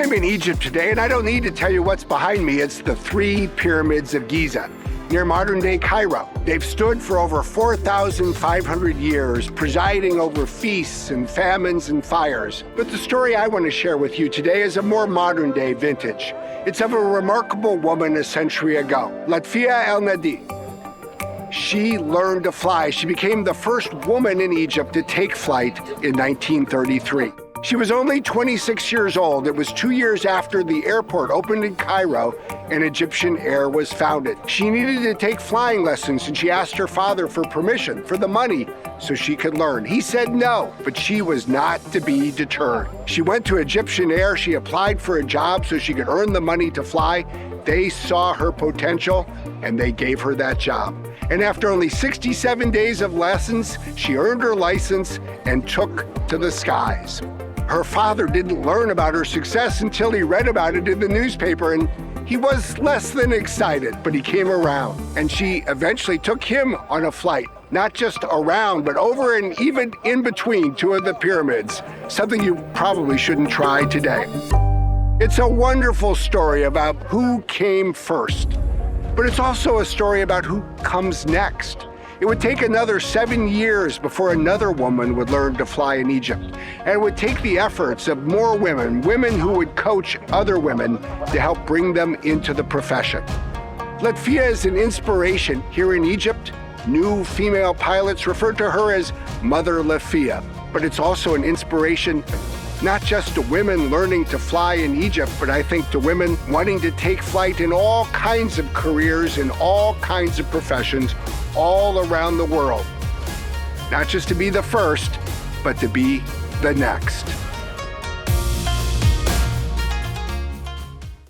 I'm in Egypt today, and I don't need to tell you what's behind me. It's the 3 pyramids of Giza, near modern-day Cairo. They've stood for over 4,500 years, presiding over feasts and famines and fires. But the story I want to share with you today is a more modern-day vintage. It's of a remarkable woman a century ago, Lutfiya El-Nadi. She learned to fly. She became the first woman in Egypt to take flight in 1933. She was only 26 years old. It was 2 years after the airport opened in Cairo and Egyptian Air was founded. She needed to take flying lessons, and she asked her father for permission, for the money, so she could learn. He said no, but she was not to be deterred. She went to Egyptian Air. She applied for a job so she could earn the money to fly. They saw her potential, and they gave her that job. And after only 67 days of lessons, she earned her license and took to the skies. Her father didn't learn about her success until he read about it in the newspaper, and he was less than excited, but he came around. And she eventually took him on a flight, not just around, but over and even in between 2 of the pyramids, something you probably shouldn't try today. It's a wonderful story about who came first, but it's also a story about who comes next. It would take another 7 years before another woman would learn to fly in Egypt. And it would take the efforts of more women who would coach other women to help bring them into the profession. Lutfiya is an inspiration here in Egypt. New female pilots refer to her as Mother Lutfiya. But it's also an inspiration not just to women learning to fly in Egypt, but I think to women wanting to take flight in all kinds of careers, in all kinds of professions, all around the world. Not just to be the first, but to be the next.